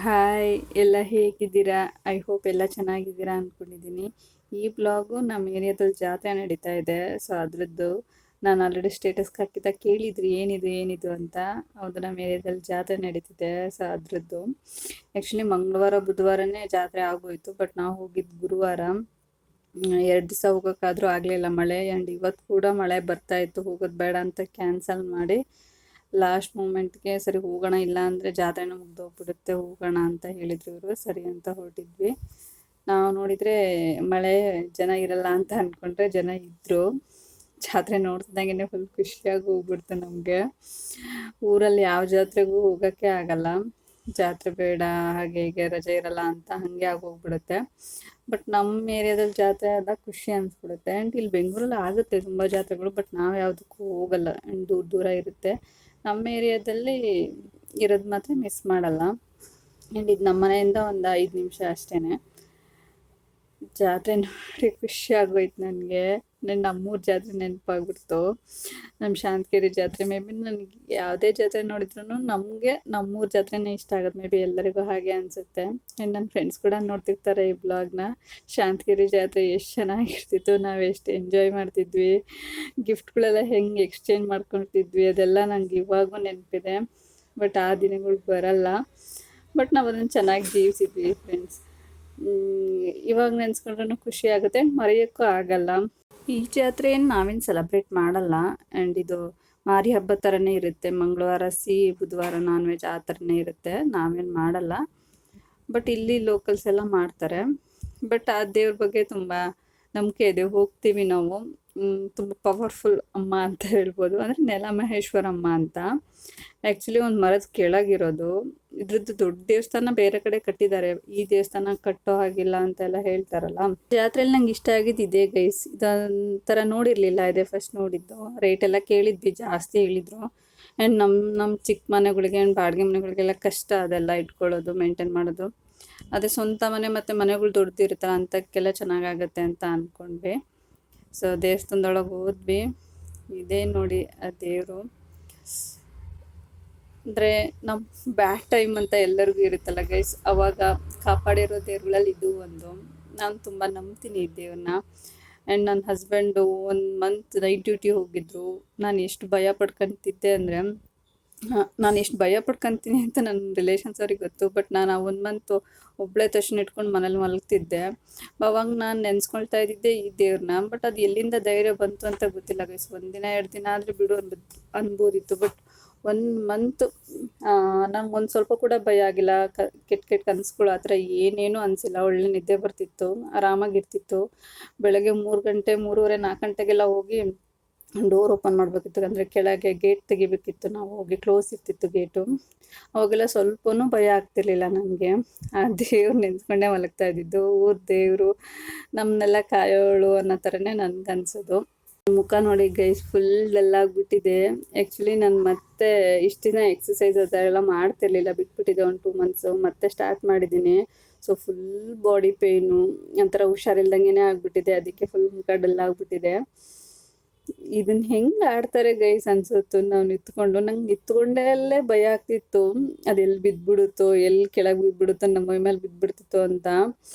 Hi, ಎಲ್ಲ ಹೇಗಿದ್ದೀರಾ? I hope ಎಲ್ಲ ಚೆನ್ನಾಗಿದ್ದೀರಾ ಅಂದ್ಕೊಂಡಿದ್ದೀನಿ. ಈ ಬ್ಲಾಗು ನಮ್ಮ ಏರಿಯಾದಲ್ಲಿ ಜಾತ್ರೆ ನಡೀತಾ ಇದೆ. ಸೊ ಅದರದ್ದು ನಾನು ಆಲ್ರೆಡಿ ಸ್ಟೇಟಸ್ಗೆ ಹಾಕಿದ್ದ ಕೇಳಿದ್ರಿ ಏನಿದು ಅಂತ. ಹೌದು, ನಮ್ಮ ಏರಿಯಾದಲ್ಲಿ ಜಾತ್ರೆ ನಡೀತಿದೆ. ಸೊ ಅದರದ್ದು ಆ್ಯಕ್ಚುಲಿ ಮಂಗಳವಾರ ಬುಧವಾರನೇ ಜಾತ್ರೆ ಆಗೋಯ್ತು. ಬಟ್ ನಾವು ಹೋಗಿದ್ದು ಗುರುವಾರ. 2 ದಿವಸ ಹೋಗೋಕ್ಕಾದರೂ ಆಗಲಿಲ್ಲ, ಮಳೆ. ಆ್ಯಂಡ್ ಇವತ್ತು ಕೂಡ ಮಳೆ ಬರ್ತಾ ಇತ್ತು. ಹೋಗೋದು ಬೇಡ ಅಂತ ಕ್ಯಾನ್ಸಲ್ ಮಾಡಿ ಲಾಸ್ಟ್ ಮೂಮೆಂಟ್ಗೆ ಸರಿ ಹೋಗೋಣ, ಇಲ್ಲ ಅಂದರೆ ಜಾತ್ರೆನೂ ಮುಗ್ದೋಗ್ಬಿಡುತ್ತೆ, ಹೋಗೋಣ ಅಂತ ಹೇಳಿದ್ರು ಇವರು. ಸರಿ ಅಂತ ಹೊರಟಿದ್ವಿ. ನಾವು ನೋಡಿದರೆ ಮಳೆ, ಜನ ಇರಲ್ಲ ಅಂತ ಅಂದ್ಕೊಂಡ್ರೆ ಜನ ಇದ್ದರು. ಜಾತ್ರೆ ನೋಡ್ತಿದ್ದಂಗೆ ಫುಲ್ ಖುಷಿಯಾಗಿ ಹೋಗ್ಬಿಡ್ತು ನಮಗೆ. ಊರಲ್ಲಿ ಯಾವ ಜಾತ್ರೆಗೂ ಹೋಗೋಕ್ಕೆ ಆಗಲ್ಲ, ಜಾತ್ರೆ ಬೇಡ ಹಾಗೆ ಹೀಗೆ ರಜೆ ಇರಲ್ಲ ಅಂತ ಹಾಗೆ ಆಗೋಗ್ಬಿಡುತ್ತೆ. ಬಟ್ ನಮ್ಮ ಏರಿಯಾದಲ್ಲಿ ಜಾತ್ರೆ ಆದಾಗ ಖುಷಿ ಅನಿಸ್ಬಿಡುತ್ತೆ. ಆ್ಯಂಡ್ ಇಲ್ಲಿ ಬೆಂಗಳೂರಲ್ಲಿ ಆಗುತ್ತೆ ತುಂಬ ಜಾತ್ರೆಗಳು, ಬಟ್ ನಾವು ಯಾವುದಕ್ಕೂ ಹೋಗಲ್ಲ. ಆ್ಯಂಡ್ ದೂರ ದೂರ ಇರುತ್ತೆ. ನಮ್ಮ ಏರಿಯಾದಲ್ಲಿ ಇರೋದು ಮಾತ್ರ ಮಿಸ್ ಮಾಡಲ್ಲ. ಆ್ಯಂಡ್ ಇದು ನಮ್ಮ ಮನೆಯಿಂದ ಒಂದು 5 ನಿಮಿಷ ಅಷ್ಟೇ. ಜಾತ್ರೆ ನೋಡಿ ಖುಷಿ ಆಗೋಯ್ತು ನನಗೆ. ನಮ್ಮೂರ ಜಾತ್ರೆ ನೆನಪಾಗ್ಬಿಡ್ತು. ನಮ್ಮ ಶಾಂತಗಿರಿ ಜಾತ್ರೆ. ಮೇ ಬಿ ನನಗೆ ಯಾವುದೇ ಜಾತ್ರೆ ನೋಡಿದ್ರು ನಮಗೆ ನಮ್ಮೂರ ಜಾತ್ರೆನೇ ಇಷ್ಟ ಆಗೋದು. ಮೇ ಬಿ ಎಲ್ಲರಿಗೂ ಹಾಗೆ ಅನಿಸುತ್ತೆ. ಆ್ಯಂಡ್ ನನ್ನ ಫ್ರೆಂಡ್ಸ್ ಕೂಡ ನೋಡ್ತಿರ್ತಾರೆ ಈ ಬ್ಲಾಗ್ನ. ಶಾಂತಗಿರಿ ಜಾತ್ರೆ ಎಷ್ಟು ಚೆನ್ನಾಗಿರ್ತಿತ್ತು, ನಾವು ಎಷ್ಟು ಎಂಜಾಯ್ ಮಾಡ್ತಿದ್ವಿ, ಗಿಫ್ಟ್ಗಳೆಲ್ಲ ಹೆಂಗೆ ಎಕ್ಸ್ಚೇಂಜ್ ಮಾಡ್ಕೊಳ್ತಿದ್ವಿ, ಅದೆಲ್ಲ ನನಗೆ ಇವಾಗೂ ನೆನಪಿದೆ. ಬಟ್ ಆ ದಿನಗಳು ಬರಲ್ಲ. ಬಟ್ ನಾವು ಅದನ್ನು ಚೆನ್ನಾಗಿ ಜೀವಿಸಿದ್ವಿ ಫ್ರೆಂಡ್ಸ್. ಇವಾಗ ನೆನೆಸ್ಕೊಂಡ್ರೂ ಖುಷಿ ಆಗುತ್ತೆ, ಮರೆಯೋಕ್ಕೂ ಆಗಲ್ಲ. ಈ ಜಾತ್ರೆ ನಾವೇನು ಸೆಲೆಬ್ರೇಟ್ ಮಾಡಲ್ಲ. ಆ್ಯಂಡ್ ಇದು ಮಾರಿ ಹಬ್ಬ ಥರನೇ ಇರುತ್ತೆ. ಮಂಗಳವಾರ ಬುಧವಾರ ನಾನ್ ವೆಜ್ ಆ ಥರನೇ ಇರುತ್ತೆ. ನಾವೇನು ಮಾಡಲ್ಲ. ಬಟ್ ಇಲ್ಲಿ ಲೋಕಲ್ಸ್ ಎಲ್ಲ ಮಾಡ್ತಾರೆ. ಬಟ್ ಆ ದೇವ್ರ ಬಗ್ಗೆ ತುಂಬ ನಂಬಿಕೆ ಇದೆ, ಹೋಗ್ತೀವಿ ನಾವು. ತುಂಬ ಪವರ್ಫುಲ್ ಅಮ್ಮ ಅಂತ ಹೇಳ್ಬೋದು. ಅಂದರೆ ನೆಲ ಮಹೇಶ್ವರಮ್ಮ ಅಂತ. ಆ್ಯಕ್ಚುಲಿ ಒಂದು ಮರದ ಕೆಳಗಿರೋದು. ಇದ್ರದ್ದು ದೊಡ್ಡ ದೇವಸ್ಥಾನ ಬೇರೆ ಕಡೆ ಕಟ್ಟಿದ್ದಾರೆ, ಈ ದೇವಸ್ಥಾನ ಕಟ್ಟೋ ಹಾಗಿಲ್ಲ ಅಂತೆಲ್ಲ ಹೇಳ್ತಾರಲ್ಲ. ಜಾತ್ರೆಯಲ್ಲಿ ನಂಗೆ ಇಷ್ಟ ಆಗಿದ್ದು ಇದೆ ಗೈಸ್. ಇದೊಂಥರ ನೋಡಿರಲಿಲ್ಲ, ಇದೆ ಫಸ್ಟ್ ನೋಡಿದ್ದು. ರೇಟ್ ಎಲ್ಲ ಕೇಳಿದ್ವಿ, ಜಾಸ್ತಿ ಹೇಳಿದ್ರು. ಆ್ಯಂಡ್ ನಮ್ಮ ಚಿಕ್ಕ ಮನೆಗಳಿಗೆ ಆ್ಯಂಡ್ ಬಾಡಿಗೆ ಮನೆಗಳಿಗೆಲ್ಲ ಕಷ್ಟ ಅದೆಲ್ಲ ಇಟ್ಕೊಳ್ಳೋದು, ಮೇಂಟೈನ್ ಮಾಡೋದು. ಅದೇ ಸ್ವಂತ ಮನೆ ಮತ್ತು ಮನೆಗಳು ದೊಡ್ಡದಿರುತ್ತಲ್ಲ ಅಂಥಕ್ಕೆಲ್ಲ ಚೆನ್ನಾಗಾಗತ್ತೆ ಅಂತ ಅಂದ್ಕೊಂಡ್ವಿ. ಸೊ ದೇವಸ್ಥಾನದೊಳಗೆ ಹೋದ್ವಿ. ಇದೇ ನೋಡಿ ಆ ದೇವರು. ಅಂದರೆ ನಮ್ಮ ಬ್ಯಾಡ್ ಟೈಮ್ ಅಂತ ಎಲ್ಲರಿಗೂ ಇರುತ್ತಲ್ಲ ಗೈಸ್, ಅವಾಗ ಕಾಪಾಡಿರೋ ದೇವ್ರುಗಳಲ್ಲಿ ಇದು ಒಂದು. ನಾನು ತುಂಬ ನಂಬ್ತೀನಿ ಈ ದೇವ್ರನ್ನ. ಆ್ಯಂಡ್ ನನ್ನ ಹಸ್ಬೆಂಡು 1 ಮಂತ್ ನೈಟ್ ಡ್ಯೂಟಿ ಹೋಗಿದ್ರು. ನಾನು ಎಷ್ಟು ಭಯ ಪಡ್ಕೊತಿದ್ದೆ ಅಂದರೆ, ನಾನು ಎಷ್ಟು ಭಯ ಪಡ್ಕೊತೀನಿ ಅಂತ ನನ್ನ ರಿಲೇಷನ್ಸ್ ಅವ್ರಿಗೆ ಗೊತ್ತು. ಬಟ್ ನಾನು ಆ 1 ಮಂತು ಒಬ್ಬಳೇ ತಕ್ಷಣ ಇಟ್ಕೊಂಡು ಮನೇಲಿ ಮಲಗ್ತಿದ್ದೆ. ಅವಾಗ ನಾನು ನೆನೆಸ್ಕೊಳ್ತಾ ಇದ್ದಿದ್ದೆ ಈ ದೇವ್ರನ್ನ. ಬಟ್ ಅದು ಎಲ್ಲಿಂದ ಧೈರ್ಯ ಬಂತು ಅಂತ ಗೊತ್ತಿಲ್ಲ ಗೈಸ್. 1 ದಿನ 2 ದಿನ ಆದರೆ ಬಿಡು ಅನ್ಬೋದಿತ್ತು. ಬಟ್ 1 ಮಂತು ನಂಗೆ ಒಂದು ಸ್ವಲ್ಪ ಕೂಡ ಭಯ ಆಗಿಲ್ಲ. ಕೆಟ್ಟ ಕನಸುಗಳು ಆ ಥರ ಏನೇನೂ ಅನಿಸಿಲ್ಲ. ಒಳ್ಳೆ ನಿದ್ದೆ ಬರ್ತಿತ್ತು, ಆರಾಮಾಗಿರ್ತಿತ್ತು. ಬೆಳಗ್ಗೆ 3 ಗಂಟೆ 3:30 4 ಗಂಟೆಗೆಲ್ಲ ಹೋಗಿ ಡೋರ್ ಓಪನ್ ಮಾಡಬೇಕಿತ್ತು. ಅಂದರೆ ಕೆಳಗೆ ಗೇಟ್ ತೆಗಿಬೇಕಿತ್ತು, ನಾವು ಹೋಗಿ ಕ್ಲೋಸ್ ಇರ್ತಿತ್ತು ಗೇಟು. ಅವಾಗೆಲ್ಲ ಸ್ವಲ್ಪನೂ ಭಯ ಆಗ್ತಿರ್ಲಿಲ್ಲ ನನಗೆ. ಆ ದೇವ್ರು ನೆನೆಸ್ಕೊಂಡೇ ಮಲಗ್ತಾ ಇದ್ದಿದ್ದು. ಊರ ದೇವರು ನಮ್ಮನ್ನೆಲ್ಲ ಕಾಯೋಳು ಅನ್ನೋ ಥರನೇ ನನಗನ್ಸೋದು. ಮುಖ ನೋಡಿ ಗೈಸ್, ಫುಲ್ ಡಲ್ಲಾಗ್ಬಿಟ್ಟಿದೆ. ಆ್ಯಕ್ಚುಲಿ ನಾನು ಮತ್ತೆ ಇಷ್ಟು ದಿನ ಎಕ್ಸಸೈಸ್ ಅದೆಲ್ಲ ಮಾಡ್ತಿರ್ಲಿಲ್ಲ, ಬಿಟ್ಬಿಟ್ಟಿದ್ದೆ 1-2 ಮಂತ್ಸು. ಮತ್ತೆ ಸ್ಟಾರ್ಟ್ ಮಾಡಿದ್ದೀನಿ. ಸೊ ಫುಲ್ ಬಾಡಿ ಪೇಯ್ನು, ಒಂಥರ ಹುಷಾರಿಲ್ದಂಗೆ ಆಗಿಬಿಟ್ಟಿದೆ. ಅದಕ್ಕೆ ಫುಲ್ ಮುಖ ಡಲ್ಲಾಗ್ಬಿಟ್ಟಿದೆ. ಇದನ್ನ ಹೆಂಗೆ ಆಡ್ತಾರೆ ಗೈಸ್ ಅನ್ಸುತ್ತು. ನಾವು ನಿಂತ್ಕೊಂಡು, ನಂಗೆ ನಿಂತ್ಕೊಂಡಲ್ಲೇ ಭಯ ಆಗ್ತಿತ್ತು. ಅದೆಲ್ಲಿ ಬಿದ್ದುಬಿಡುತ್ತೋ, ಎಲ್ಲಿ ಕೆಳಗೆ ಬಿದ್ದುಬಿಡುತ್ತೋ, ನಮ್ಮ ಮೈ ಮೇಲೆ ಬಿದ್ದುಬಿಡ್ತಿತ್ತು ಅಂತ.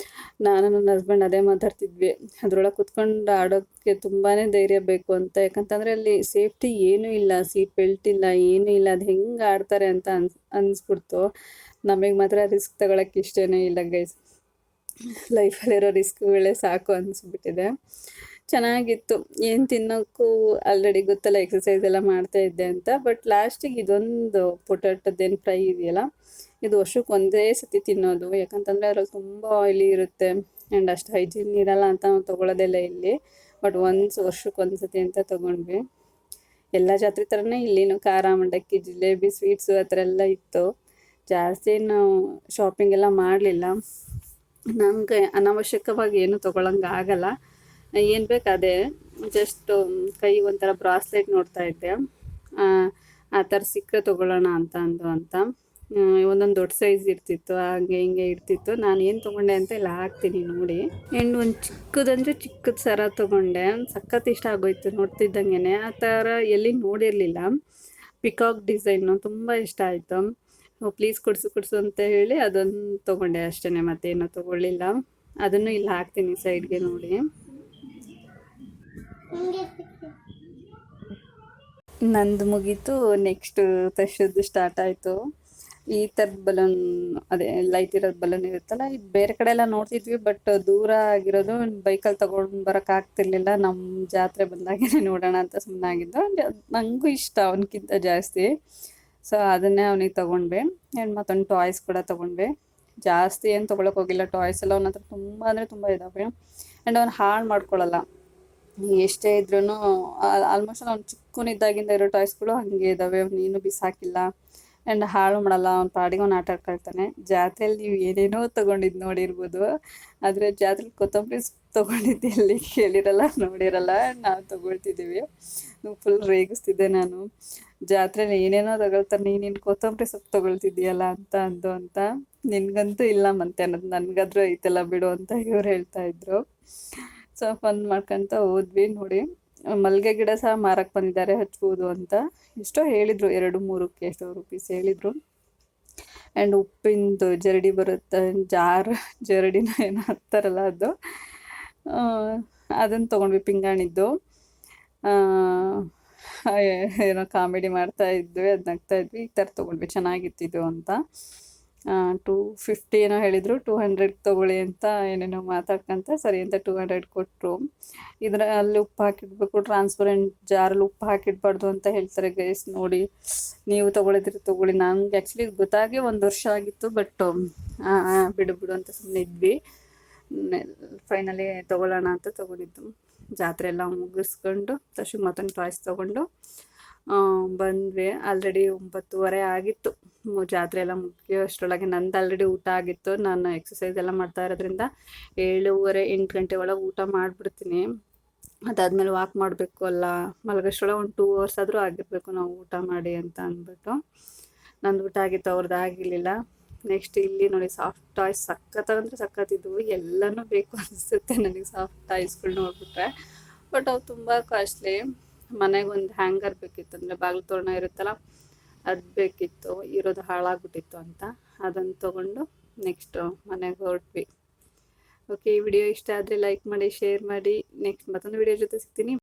ನಾನು ನನ್ನ ಹಸ್ಬೆಂಡ್ ಅದೇ ಮಾತಾಡ್ತಿದ್ವಿ. ಅದರೊಳಗೆ ಕುತ್ಕೊಂಡು ಆಡೋಕ್ಕೆ ತುಂಬಾ ಧೈರ್ಯ ಬೇಕು ಅಂತ. ಯಾಕಂತಂದರೆ ಅಲ್ಲಿ ಸೇಫ್ಟಿ ಏನೂ ಇಲ್ಲ, ಸೀಟ್ ಬೆಲ್ಟ್ ಇಲ್ಲ, ಏನೂ ಇಲ್ಲ. ಅದು ಹೆಂಗೆ ಆಡ್ತಾರೆ ಅಂತ ಅನಿಸ್ಬಿಡ್ತು. ನಮಗೆ ಮಾತ್ರ ರಿಸ್ಕ್ ತಗೊಳಕ್ಕೆ ಇಷ್ಟನೇ ಇಲ್ಲ ಗೈಸ್. ಲೈಫಲ್ಲಿರೋ ರಿಸ್ಕ್ಗಳೇ ಸಾಕು ಅನಿಸ್ಬಿಟ್ಟಿದೆ. ಚೆನ್ನಾಗಿತ್ತು. ಏನು ತಿನ್ನೋಕ್ಕೂ ಆಲ್ರೆಡಿ ಗೊತ್ತಲ್ಲ, ಎಕ್ಸಸೈಸ್ ಎಲ್ಲ ಮಾಡ್ತಾಯಿದ್ದೆ ಅಂತ. ಬಟ್ ಲಾಸ್ಟಿಗೆ ಇದೊಂದು ಪೊಟ್ಯಾಟೋದೇನು ಫ್ರೈ ಇದೆಯಲ್ಲ, ಇದು ವರ್ಷಕ್ಕೆ ಒಂದೇ ಸತಿ ತಿನ್ನೋದು. ಯಾಕಂತಂದರೆ ಅದ್ರಲ್ಲಿ ತುಂಬ ಆಯಿಲಿ ಇರುತ್ತೆ. ಆ್ಯಂಡ್ ಅಷ್ಟು ಹೈಜೀನ್ ಇರಲ್ಲ ಅಂತ ನಾವು ತೊಗೊಳೋದೆಲ್ಲ ಇಲ್ಲಿ. ಬಟ್ ವರ್ಷಕ್ಕೆ 1 ಸತಿ ಅಂತ ತೊಗೊಂಡ್ವಿ. ಎಲ್ಲ ಜಾತ್ರೆ ಥರನೇ ಇಲ್ಲಿನೂ ಖಾರ ಮಂಡಕ್ಕಿ, ಜಿಲೇಬಿ, ಸ್ವೀಟ್ಸು ಆ ಥರ ಎಲ್ಲ ಇತ್ತು. ಜಾಸ್ತಿ ನಾವು ಶಾಪಿಂಗ್ ಎಲ್ಲ ಮಾಡಲಿಲ್ಲ. ನಮಗೆ ಅನಾವಶ್ಯಕವಾಗಿ ಏನು ತೊಗೊಳಂಗೆ ಆಗಲ್ಲ. ಏನು ಬೇಕು ಅದೇ. ಜಸ್ಟ್ ಕೈ ಒಂಥರ ಬ್ರಾಸ್ಲೆಟ್ ನೋಡ್ತಾ ಇದ್ದೆ, ಆ ಥರ ಸಿಕ್ಕರೆ ತೊಗೊಳ್ಳೋಣ ಅಂತ ಒಂದೊಂದು ದೊಡ್ಡ ಸೈಜ್ ಇರ್ತಿತ್ತು, ಹಾಗೆ ಹಿಂಗೆ ಇರ್ತಿತ್ತು. ನಾನು ಏನು ತೊಗೊಂಡೆ ಅಂತ ಇಲ್ಲ ಹಾಕ್ತೀನಿ ನೋಡಿ. ಆ್ಯಂಡ್ ಒಂದು ಚಿಕ್ಕದ ಸರ ತೊಗೊಂಡೆ. ಸಖತ್ ಇಷ್ಟ ಆಗೋಯ್ತು ನೋಡ್ತಿದ್ದಂಗೆ. ಆ ಥರ ಎಲ್ಲಿ ನೋಡಿರಲಿಲ್ಲ. ಪಿಕಾಕ್ ಡಿಸೈನು ತುಂಬ ಇಷ್ಟ ಆಯಿತು. ಪ್ಲೀಸ್ ಕೊಡ್ಸು ಕೊಡ್ಸು ಅಂತ ಹೇಳಿ ಅದೊಂದು ತೊಗೊಂಡೆ ಅಷ್ಟೇ, ಮತ್ತೇನೂ ತೊಗೊಳ್ಳಿಲ್ಲ. ಅದನ್ನು ಇಲ್ಲಿ ಹಾಕ್ತೀನಿ ಸೈಡ್ಗೆ ನೋಡಿ. ನಂದು ಮುಗೀತು. ನೆಕ್ಸ್ಟ್ ತರ್ಸೋದು ಸ್ಟಾರ್ಟ್ ಆಯಿತು. ಈ ಥರದ ಬಲೂನ್, ಅದೇ ಲೈಟ್ ಇರೋದು ಬಲೂನ್ ಇರುತ್ತಲ್ಲ, ಇದು ಬೇರೆ ಕಡೆ ಎಲ್ಲ ನೋಡ್ತಿದ್ವಿ, ಬಟ್ ದೂರ ಆಗಿರೋದು ಬೈಕಲ್ಲಿ ತೊಗೊಂಡು ಬರೋಕ್ಕಾಗ್ತಿರ್ಲಿಲ್ಲ. ನಮ್ಮ ಜಾತ್ರೆ ಬಂದಾಗೇ ನೋಡೋಣ ಅಂತ ಸುಮ್ಮನಾಗಿದ್ದು. ನನಗೂ ಇಷ್ಟ ಅವನಕ್ಕಿಂತ ಜಾಸ್ತಿ. ಸೊ ಅದನ್ನೇ ಅವನಿಗೆ ತೊಗೊಂಡ್ವಿ. ಆ್ಯಂಡ್ ಮತ್ತೊಂದು ಟಾಯ್ಸ್ ಕೂಡ ತೊಗೊಂಡ್ವಿ. ಜಾಸ್ತಿ ಏನು ತೊಗೊಳಕ್ಕೆ ಹೋಗಿಲ್ಲ. ಟಾಯ್ಸ್ ಎಲ್ಲ ಅವನ ಹತ್ರ ತುಂಬ ಅಂದರೆ ತುಂಬ ಇದ್ದಾವೆ. ಆ್ಯಂಡ್ ಅವ್ನು ಹಾಳು ಮಾಡ್ಕೊಳ್ಳಲ್ಲ. ಎಷ್ಟೇ ಇದ್ರೂ ಆಲ್ಮೋಸ್ಟ್ ಅವ್ನು ಚಿಕ್ಕವನಿದ್ದಾಗಿಂದ ಇರೋ ಟಾಯ್ಸ್ಗಳು ಹಾಗೆ ಇದ್ದಾವೆ. ನೀನು ಬಿಸಾಕಿಲ್ಲ ಆ್ಯಂಡ್ ಹಾಳು ಮಾಡಲ್ಲ. ಅವ್ನ ಪಾಡಿಗೆ ಅವ್ನು ಆಟ ಆಡ್ಕೊಳ್ತಾನೆ. ಜಾತ್ರೆಯಲ್ಲಿ ನೀವು ಏನೇನೋ ತೊಗೊಂಡಿದ್ದು ನೋಡಿರ್ಬೋದು, ಆದರೆ ಜಾತ್ರೆಲಿ ಕೊತ್ತಂಬರಿ ಸೊಪ್ಪು ತೊಗೊಂಡಿದ್ದು ಎಲ್ಲಿ ಕೇಳಿರಲ್ಲ, ನೋಡಿರಲ್ಲ. ನಾವು ತೊಗೊಳ್ತಿದ್ದೀವಿ. ಫುಲ್ ರೇಗಿಸ್ತಿದ್ದೆ ನಾನು, ಜಾತ್ರೆಲಿ ಏನೇನೋ ತಗೊಳ್ತಾರೆ, ನೀನು ಕೊತ್ತಂಬರಿ ಸೊಪ್ಪು ತೊಗೊಳ್ತಿದ್ದೀಯಲ್ಲ ಅಂತ ನಿನಗಂತೂ ಇಲ್ಲ ಮತ್ತೆ ಅನ್ನೋದು, ನನಗಾದ್ರೂ ಐತಲ್ಲ ಬಿಡು ಅಂತ ಇವ್ರು ಹೇಳ್ತಾಯಿದ್ರು. ಸೊ ಫನ್ ಮಾಡ್ಕೊತ ಹೋದ್ವಿ. ನೋಡಿ, ಮಲ್ಲಿಗೆ ಗಿಡ ಸಹ ಮಾರಕ್ಕೆ ಬಂದಿದ್ದಾರೆ, ಹಚ್ಬೋದು ಅಂತ. ಎಷ್ಟೋ ಹೇಳಿದರು, 2-3ಕ್ಕೆ ಎಷ್ಟೋ ರುಪೀಸ್ ಹೇಳಿದರು. ಆ್ಯಂಡ್ ಉಪ್ಪಿಂದು ಜರಡಿ ಬರುತ್ತೆ, ಜರಡಿನ ಏನೋ ಹತ್ತಾರಲ್ಲ ಅದು, ಅದನ್ನು ತೊಗೊಂಡ್ವಿ. ಪಿಂಗಾಣಿದ್ದು ಏನೋ ಕಾಮಿಡಿ ಮಾಡ್ತಾ ಇದ್ವಿ, ಅದು ನಗ್ತಾ ಇದ್ವಿ. ಈ ಥರ ತೊಗೊಂಡ್ವಿ, ಚೆನ್ನಾಗಿತ್ತಿದ್ದು ಅಂತ. 250 ಏನೋ ಹೇಳಿದರು, 200 ತೊಗೊಳ್ಳಿ ಅಂತ ಏನೇನೋ ಮಾತಾಡ್ಕೊಂತ ಸರಿ ಅಂತ 200 ಕೊಟ್ಟರು. ಅಲ್ಲಿ ಉಪ್ಪು ಹಾಕಿಡ್ಬೇಕು, ಟ್ರಾನ್ಸ್ಪರೆಂಟ್ ಜಾರಲ್ಲಿ ಉಪ್ಪು ಹಾಕಿಡ್ಬಾರ್ದು ಅಂತ ಹೇಳ್ತಾರೆ ಗೈಸ್. ನೋಡಿ, ನೀವು ತೊಗೊಳಿದ್ರೆ ತೊಗೊಳ್ಳಿ. ನನಗೆ ಆ್ಯಕ್ಚುಲಿ ಗೊತ್ತಾಗಿ 1 ವರ್ಷ ಆಗಿತ್ತು, ಬಟ್ ಬಿಡು ಅಂತ ಸುಮ್ಮನೆ ಇದ್ವಿ. ಫೈನಲಿ ತೊಗೊಳ್ಳೋಣ ಅಂತ ತೊಗೊಂಡಿದ್ದು. ಜಾತ್ರೆ ಎಲ್ಲ ಮುಗಿಸ್ಕೊಂಡು ತಕ್ಷಣ ಮತ್ತೊಂದು ಟಾಯ್ಸ್ ತೊಗೊಂಡು ಬಂದ್ವಿ. ಆಲ್ರೆಡಿ 9:30 ಆಗಿತ್ತು. ಜಾತ್ರೆ ಎಲ್ಲ ಮುಗಿಯೋ ಅಷ್ಟರೊಳಗೆ ನಂದು ಆಲ್ರೆಡಿ ಊಟ ಆಗಿತ್ತು. ನಾನು ಎಕ್ಸಸೈಸ್ ಎಲ್ಲ ಮಾಡ್ತಾ ಇರೋದ್ರಿಂದ 7:30-8 ಗಂಟೆ ಒಳಗೆ ಊಟ ಮಾಡಿಬಿಡ್ತೀನಿ. ಅದಾದಮೇಲೆ ವಾಕ್ ಮಾಡಬೇಕು ಅಲ್ಲ, ಮಲಗೋಷ್ಟರೊಳಗೆ ಒಂದು 2 ಅವರ್ಸ್ ಆದರೂ ಆಗಿರಬೇಕು ನಾವು ಊಟ ಮಾಡಿ ಅಂತ ಅಂದ್ಬಿಟ್ಟು. ನಂದು ಊಟ ಆಗಿತ್ತು, ಅವ್ರದ್ದು ಆಗಿರಲಿಲ್ಲ. ನೆಕ್ಸ್ಟ್ ಇಲ್ಲಿ ನೋಡಿ, ಸಾಫ್ಟ್ ಟಾಯ್ಸ್ ಸಖತ್ತಾಗಂದ್ರೆ ಸಖತ್ತಿದ್ವು. ಎಲ್ಲನೂ ಬೇಕು ಅನಿಸುತ್ತೆ ನನಗೆ ಸಾಫ್ಟ್ ಟಾಯ್ಸ್ಗಳು ನೋಡ್ಬಿಟ್ರೆ. ಬಟ್ ಅವು ತುಂಬ ಕಾಸ್ಟ್ಲಿ. ಮನೆಗೆ ಒಂದು ಹ್ಯಾಂಗರ್ ಬೇಕಿತ್ತು, ಅಂದರೆ ಬಾಗಿಲು ತೋರಣ ಇರುತ್ತಲ್ಲ ಅದು ಬೇಕಿತ್ತು, ಇರೋದು ಹಾಳಾಗ್ಬಿಟ್ಟಿತ್ತು ಅಂತ. ಅದನ್ನು ತೊಗೊಂಡು ನೆಕ್ಸ್ಟ್ ಮನೆಗೆ ಹೊರಟ್ವಿ. ಓಕೆ, ಈ ವಿಡಿಯೋ ಇಷ್ಟ ಆದರೆ ಲೈಕ್ ಮಾಡಿ, ಶೇರ್ ಮಾಡಿ. ನೆಕ್ಸ್ಟ್ ಮತ್ತೊಂದು ವಿಡಿಯೋ ಜೊತೆ ಸಿಗ್ತೀನಿ.